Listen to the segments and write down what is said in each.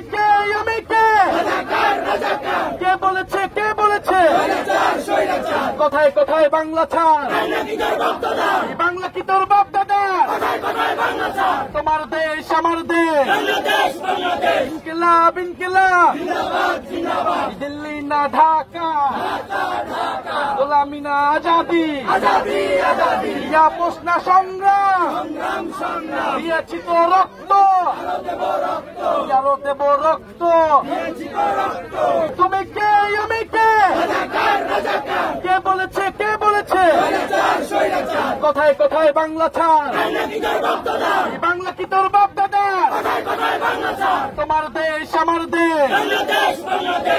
কে আমি কে কে বলেছে কোথায় কোথায় বাংলা ছাড় বাংলা কি তোর বাপ দাদা তোমার দেশ আমার দেশ ইনকিলাব ইনকিলাব দিল্লি না ঢাকা গোলামি না আজাদি ইয়া আপোষ না সংগ্রাম দিয়েছি তো রক্ত আরো দেব রক্ত তুমি কে আমি কে কে বলেছে কোথায় কোথায় বাংলা ছাড় বাংলা কি তোর বাপ দাদা তোমার দেশ আমার দেশ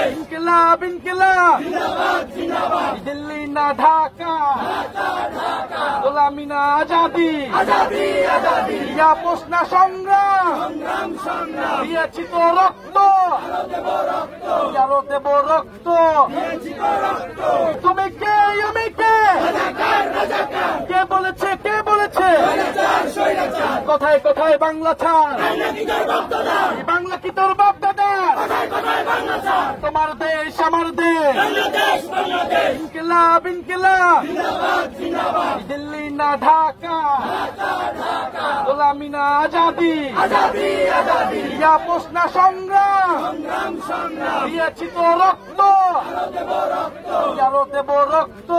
ইনকিলাব ইনকিলাব দিল্লি না ঢাকা গোলামি না আজাদি ইয়া আপোষ না সংগ্রাম দিয়েছি তো রক্ত আরো দেব রক্ত তুমি কে আমি কে কে বলেছে কোথায় কোথায় বাংলা ছাড় বাংলা কি তোর বাপ দাদা তোমার দেশ আমার দেশ ইনকিলাব ইনকিলাব দিল্লি না ঢাকা গোলামি না আজাদি ইয়া আপোষ না সংগ্রাম দিয়েছি তো রক্ত আরো দেব রক্ত